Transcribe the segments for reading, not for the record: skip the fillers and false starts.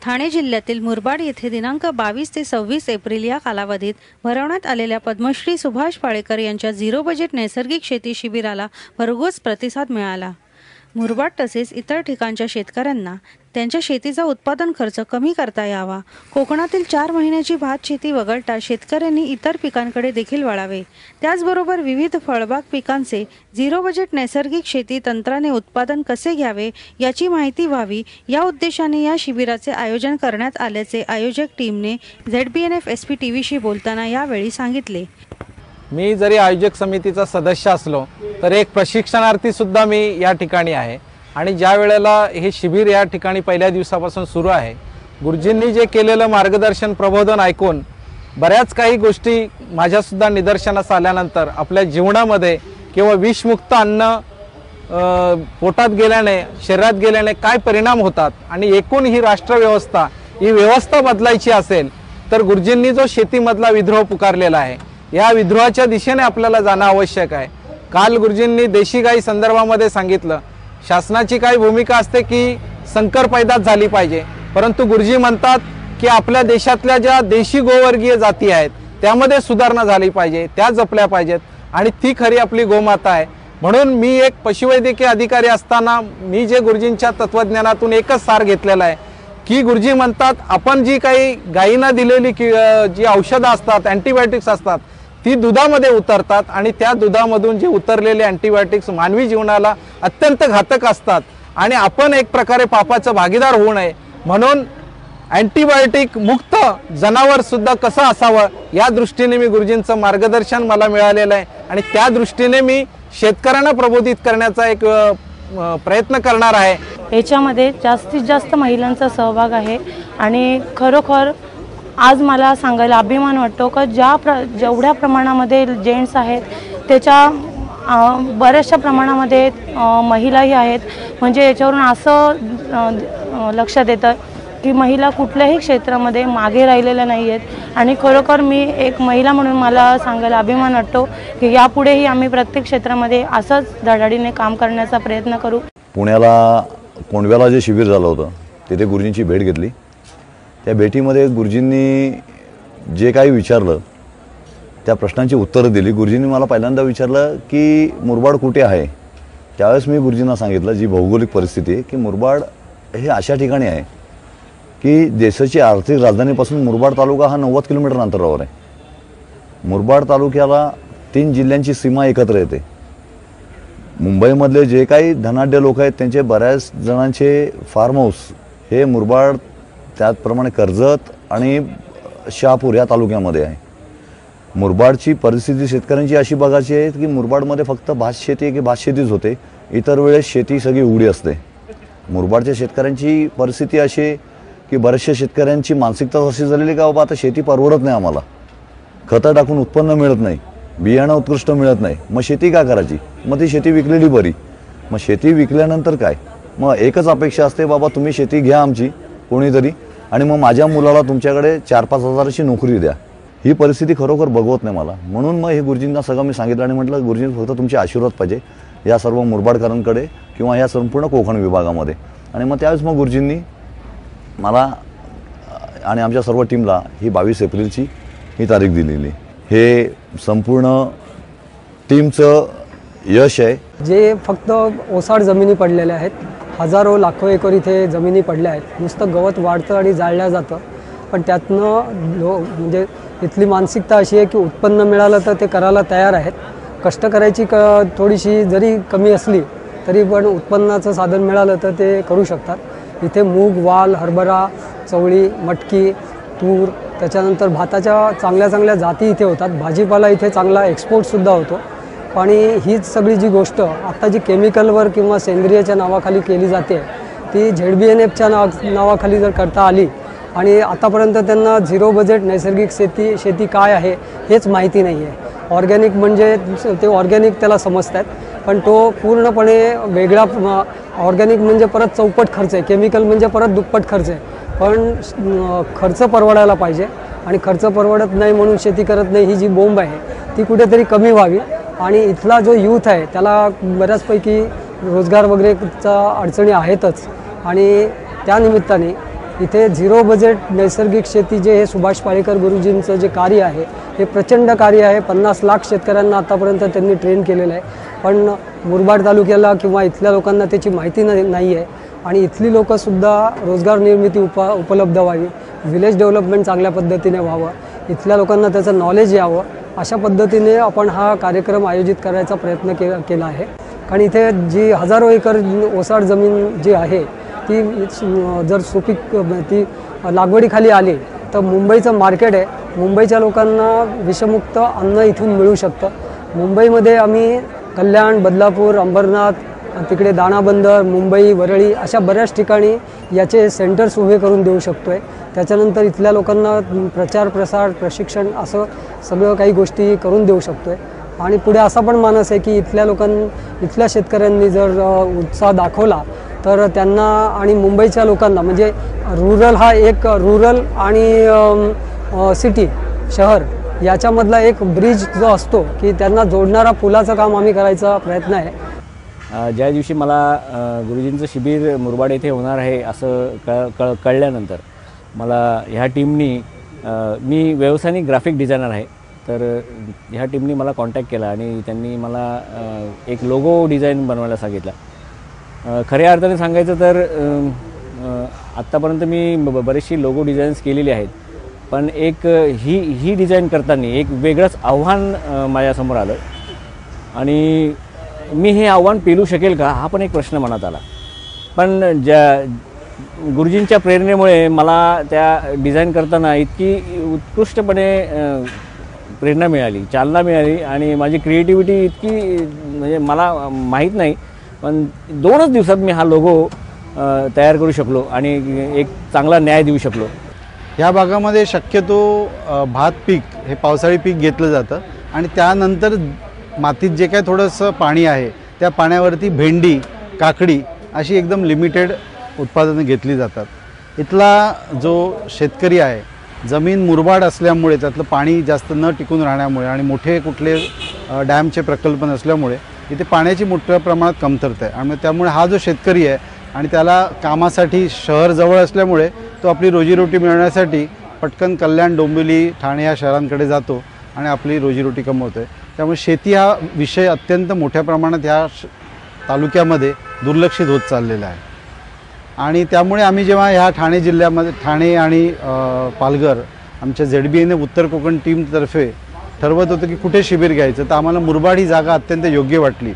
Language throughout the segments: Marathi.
ठाणे जिल्ह्यातील मुरबाड येथे दिनांक 22 ते 26 एप्रिल या कालावधीत भरवण्यात आलेल्या पद्मश्री सुभाष पाळेकर यांच्या झिरो बजेट नैसर्गिक शेती शिबिराला भरघोस प्रतिसाद मिळाला। मुरबाड तसेच इतर ठिकाणच्या शेतकऱ्यांना त्यांच्या शेतीचा उत्पादन खर्च कमी करता यावा, कोकणातील 4 महिन्याची भात शेती वगळता शेतकऱ्यांनी इतर पिकांकडे देखील वळावे, त्याचबरोबर विविध फळबाग पिकांचे झिरो बजेट नैसर्गिक शेती तंत्राने उत्पादन कसे घ्यावे याची माहिती व्हावी या उद्देशाने या शिबिराचे आयोजन करण्यात आल्याचे आयोजक टीमने ZBNF SP टीव्हीशी बोलताना यावेळी सांगितले। मी जरी आयोजक समितीचा सदस्य असलो तर एक प्रशिक्षणार्थी सुद्धा मी या ठिकाणी आहे आणि ज्या वेळेला हे शिबिर या ठिकाणी पहिल्या दिवसापासून सुरू आहे, गुरुजींनी जे केलेलं मार्गदर्शन प्रबोधन ऐकून बऱ्याच काही गोष्टी माझ्या सुद्धा निदर्शनास आल्यानंतर आपल्या जीवनामध्ये किंवा विषमुक्त अन्न पोटात गेल्याने शरीरात गेल्याने काय परिणाम होतात आणि एकूण ही राष्ट्रव्यवस्था ही व्यवस्था बदलायची असेल तर गुरुजींनी जो शेतीमधला विद्रोह पुकारलेला आहे या विद्रोहाच्या दिशेने आपल्याला जाणं आवश्यक आहे। काल गुरुजींनी देशी गाई संदर्भामध्ये सांगितलं, शासनाची काय भूमिका असते की संकर पैदास झाली पाहिजे, परंतु गुरुजी म्हणतात की आपल्या देशातल्या ज्या देशी गोवर्गीय जाती आहेत त्यामध्ये सुधारणा झाली पाहिजे, त्या जपल्या पाहिजेत आणि ती खरी आपली गोमाता आहे। म्हणून मी एक पशुवैद्यकीय अधिकारी असताना मी जे गुरुजींच्या तत्वज्ञानातून एकच सार घेतलेला आहे की गुरुजी म्हणतात आपण जी काही गायींना दिलेली जी औषधं असतात, अँटीबायोटिक्स असतात ती दुधामध्ये उतरतात आणि त्या दुधामधून जे उतरलेले अँटीबायोटिक्स मानवी जीवनाला अत्यंत घातक असतात आणि आपण एक प्रकारे पापाचा भागीदार होऊ नये म्हणून अँटीबायोटिक मुक्त जनावर सुद्धा कसं असावं या दृष्टीने मी गुरुजींचं मार्गदर्शन मला मिळालेलं आहे आणि त्या दृष्टीने मी शेतकऱ्यांना प्रबोधित करण्याचा एक प्रयत्न करणार आहे। याच्यामध्ये जास्तीत जास्त महिलांचा सहभाग आहे आणि खरोखर आज मला सांगायला अभिमान वाटतो की जेवढ्या प्रमाणामध्ये जेंट्स आहेत त्याच्या बऱ्याचशा प्रमाणामध्ये महिलाही आहेत। म्हणजे याच्यावरून असं लक्षात येतं की महिला कुठल्याही क्षेत्रामध्ये मागे राहिलेल्या नाही आहेत आणि खरोखर मी एक महिला म्हणून मला सांगायला अभिमान वाटतो की यापुढेही आम्ही प्रत्येक क्षेत्रामध्ये असंच धडाडीने काम करण्याचा प्रयत्न करू। पुण्याला कोंडव्याला जे शिबिर झालं होतं तिथे गुरुजींची भेट घेतली। त्या भेटीमध्ये गुरुजींनी जे काही विचारलं त्या प्रश्नांची उत्तरं दिली। गुरुजींनी मला पहिल्यांदा विचारलं की मुरबाड कुठे आहे, त्यावेळेस मी गुरुजींना सांगितलं जी भौगोलिक परिस्थिती आहे की मुरबाड हे अशा ठिकाणी आहे की देशाची आर्थिक राजधानीपासून मुरबाड तालुका हा 90 किलोमीटर अंतरावर आहे। मुरबाड तालुक्याला 3 जिल्ह्यांची सीमा एकत्र येते। मुंबईमधले जे काही धनाढ्य लोक आहेत त्यांचे बऱ्याच जणांचे फार्म हाऊस हे मुरबाड त्याचप्रमाणे कर्जत आणि शहापूर या तालुक्यामध्ये आहे। मुरबाडची परिस्थिती शेतकऱ्यांची अशी बघायची आहे की मुरबाडमध्ये फक्त भात शेती आहे की भात शेतीच होते, इतर वेळेस शेती सगळी उडी असते। मुरबाडच्या शेतकऱ्यांची परिस्थिती अशी आहे की बऱ्याचशा शेतकऱ्यांची मानसिकता अशी झालेली का बाबा आता शेती परवडत नाही, आम्हाला खतं टाकून उत्पन्न मिळत नाही, बियाणं उत्कृष्ट मिळत नाही, मग शेती का करायची, मग ती शेती विकलेली बरी। मग शेती विकल्यानंतर काय, मग एकच अपेक्षा असते बाबा तुम्ही शेती घ्या आमची कोणीतरी आणि मग माझ्या मुलाला तुमच्याकडे 4-5 हजाराची नोकरी द्या। ही परिस्थिती खरोखर बघवत नाही मला, म्हणून मग हे गुरुजींना सगळं मी सांगितलं आणि म्हटलं गुरुजी फक्त तुमचे आशीर्वाद पाहिजे या सर्व मुरबाडकरांकडे किंवा या संपूर्ण कोकण विभागामध्ये। आणि मग त्यावेळेस मग गुरुजींनी मला आणि आमच्या सर्व टीमला ही 22 एप्रिलची ही तारीख दिलेली। हे संपूर्ण टीमचं यश आहे। जे फक्त ओसाड जमिनी पडलेल्या आहेत, हजारो लाखो एकर इथे जमिनी पडल्या आहेत, नुसतं गवत वाढतं आणि जाळल्या जातं, पण त्यातनं म्हणजे इथली मानसिकता अशी आहे की उत्पन्न मिळालं तर ते करायला तयार आहेत। कष्ट करायची थोडीशी जरी कमी असली तरी पण उत्पन्नाचं साधन मिळालं तर ते करू शकतात। इथे मूग, वाल, हरभरा, चवळी, मटकी, तूर, त्याच्यानंतर भाताच्या चांगल्या चांगल्या जाती इथे होतात। भाजीपाला इथे चांगला एक्सपोर्टसुद्धा होतो। आणि हीच सगळी जी गोष्ट आता जी केमिकलवर किंवा सेंद्रियच्या नावाखाली केली जाते ती ZBNFच्या नावाखाली जर करता आली आणि आतापर्यंत त्यांना झिरो बजेट नैसर्गिक शेती काय आहे हेच माहिती नाही आहे। ऑर्गॅनिक म्हणजे ते ऑर्गॅनिक त्याला समजतात, पण तो पूर्णपणे वेगळा। ऑर्गॅनिक म्हणजे परत चौपट खर्च आहे, केमिकल म्हणजे परत दुप्पट खर्च आहे, पण खर्च परवडायला पाहिजे आणि खर्च परवडत नाही म्हणून शेती करत नाही ही जी बोंब आहे ती कुठेतरी कमी व्हावी। आणि इथला जो यूथ आहे त्याला बऱ्याचपैकी रोजगार वगैरेचा अडचणी आहेतच आणि त्या निमित्ताने इथे झिरो बजेट नैसर्गिक शेती जे हे सुभाष पाळेकर गुरुजींचं जे कार्य आहे हे प्रचंड कार्य आहे. 50 लाख शेतकऱ्यांना आतापर्यंत त्यांनी ट्रेन केलेलं आहे. पण मुरबाड तालुक्याला किंवा इथल्या लोकांना त्याची माहिती नाही आहे आणि इथली लोकंसुद्धा रोजगार निर्मिती उपलब्ध व्हावी, विलेज डेव्हलपमेंट चांगल्या पद्धतीने व्हावं, इथल्या लोकांना त्याचं नॉलेज यावं, अशा पद्धतीने आपण हा कार्यक्रम आयोजित करायचा प्रयत्न केला आहे. कारण इथे जी हजारो एकर ओसाड जमीन जी आहे ती जर सुपीक ती लागवडीखाली आली तर मुंबईचं मार्केट आहे. मुंबईच्या लोकांना विषमुक्त अन्न इथून मिळू शकतं. मुंबईमध्ये आम्ही कल्याण, बदलापूर, अंबरनाथ, तिकडे दाणाबंदर, मुंबई, वरळी अशा बऱ्याच ठिकाणी याचे सेंटर्स उभे करून देऊ शकतो आहे. त्याच्यानंतर इथल्या लोकांना प्रचार प्रसार प्रशिक्षण असं सगळं काही गोष्टी करून देऊ शकतो आहे. आणि पुढे असा पण मानस आहे की इथल्या शेतकऱ्यांनी जर उत्साह दाखवला तर त्यांना आणि मुंबईच्या लोकांना म्हणजे रुरल हा एक रुरल आणि सिटी शहर याच्यामधला एक ब्रिज जो असतो की त्यांना जोडणारा पुलाचं काम आम्ही करायचा प्रयत्न आहे. ज्या दिवशी मला गुरुजींचं शिबिर मुरबाड येथे होणार आहे असं कळल्यानंतर मला ह्या टीमनी मी व्यावसायिक ग्राफिक डिझायनर आहे तर ह्या टीमनी मला कॉन्टॅक्ट केला आणि त्यांनी मला एक लोगो डिझाईन बनवायला सांगितला. खऱ्या अर्थाने सांगायचं तर आत्तापर्यंत मी बरीचशी लोगो डिझाईन्स केलेली आहेत पण एक ही डिझाईन करताना एक वेगळंच आव्हान माझ्यासमोर आलं आणि मी हे आव्हान पेलू शकेल का हा पण एक प्रश्न मनात आला. पण गुरुजींच्या प्रेरणेमुळे मला त्या डिझाईन करताना इतकी उत्कृष्टपणे प्रेरणा मिळाली, चालना मिळाली आणि माझी क्रिएटिव्हिटी इतकी म्हणजे मला माहीत नाही पण 2च दिवसात मी हा लोगो तयार करू शकलो आणि एक चांगला न्याय देऊ शकलो. या भागामध्ये शक्यतो भात पीक हे पावसाळी पीक घेतलं जातं आणि त्यानंतर मातीत जे काय थोडंसं पाणी आहे त्या पाण्यावरती भेंडी, काकडी अशी एकदम लिमिटेड उत्पादनं घेतली जातात. इथला जो शेतकरी आहे जमीन मुरबाड असल्यामुळे त्यातलं पाणी जास्त न टिकून राहण्यामुळे आणि मोठे कुठले डॅमचे प्रकल्प नसल्यामुळे इथे पाण्याची मोठ्या प्रमाणात कमतरता आहे आणि त्यामुळे हा जो शेतकरी आहे आणि त्याला कामासाठी शहर जवळ असल्यामुळे तो आपली रोजीरोटी मिळवण्यासाठी पटकन कल्याण, डोंबिवली, ठाणे या शहरांकडे जातो आणि आपली रोजीरोटी कमवतो आहे. त्यामुळे शेती हा विषय अत्यंत मोठ्या प्रमाणात ह्या तालुक्यामध्ये दुर्लक्षित होत चाललेला आहे आणि त्यामुळे आम्ही जेव्हा ह्या ठाणे जिल्ह्यामध्ये ठाणे आणि पालघर आमच्या ZBNF उत्तर कोकण टीमतर्फे ठरवत होतं की कुठे शिबिर घ्यायचं तर आम्हाला मुरबाड ही जागा अत्यंत योग्य वाटली.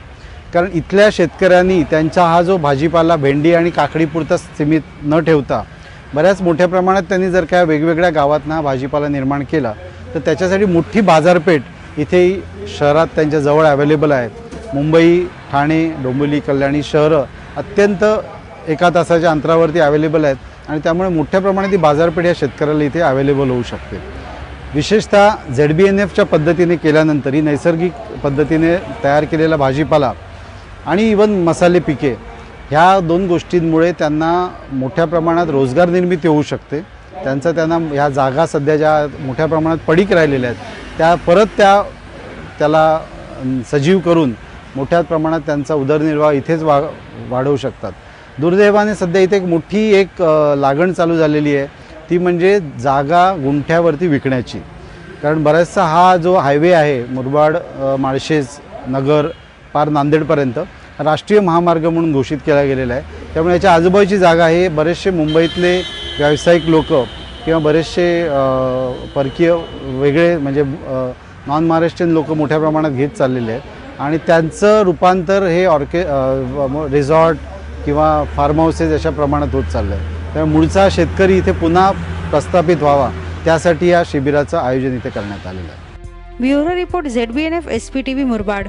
कारण इथल्या शेतकऱ्यांनी त्यांचा हा जो भाजीपाला भेंडी आणि काकडीपुरता सीमित न ठेवता बऱ्याच मोठ्या प्रमाणात त्यांनी जर काय वेगवेगळ्या गावातनं हा भाजीपाला निर्माण केला तर त्याच्यासाठी मोठी बाजारपेठ इथेही शहरात त्यांच्या जवळ अवेलेबल आहेत. मुंबई, ठाणे, डोंबिवली, कल्याणी शहरं अत्यंत 1 तासाच्या अंतरावरती अवेलेबल आहेत आणि त्यामुळे मोठ्या प्रमाणात ही बाजारपेठ या शेतकऱ्याला इथे अवेलेबल होऊ शकते. विशेषतः ZBNFच्या पद्धतीने केल्यानंतर ही नैसर्गिक पद्धतीने तयार केलेला भाजीपाला आणि इवन मसाले पिके ह्या 2 गोष्टींमुळे त्यांना मोठ्या प्रमाणात रोजगार निर्मिती होऊ शकते. त्यांना ह्या जागा सध्या ज्या मोठ्या प्रमाणात पडीक राहिलेल्या आहेत त्या परत त्याला सजीव करून मोठ्या प्रमाणात त्यांचा उदरनिर्वाह इथेच वाढवू शकतात. दुर्दैवाने सध्या इथे एक लागण चालू झालेली आहे ती म्हणजे जागा गुंठ्यावरती विकण्याची. कारण बराचसा हा जो हायवे आहे मुरबाड, माळशेज, नगर पार नांदेडपर्यंत राष्ट्रीय महामार्ग म्हणून घोषित केला गेलेला आहे. त्यामुळे याच्या आजूबाजूची जागा हे बरेचसे मुंबईतले व्यावसायिक लोक किंवा बरेचसे परकीय वेगळे म्हणजे नॉन महाराष्ट्रीयन लोक मोठ्या प्रमाणात घेत चाललेले आहेत आणि त्यांचं रूपांतर हे रिसॉर्ट किंवा फार्म हाऊसेस अशा प्रमाणात होत चाललं आहे. त्यामुळे मूळचा शेतकरी इथे पुन्हा प्रस्थापित व्हावा त्यासाठी या शिबिराचं आयोजन इथे करण्यात आलेलं आहे. Bureau report ZBNF SPTV Murbad.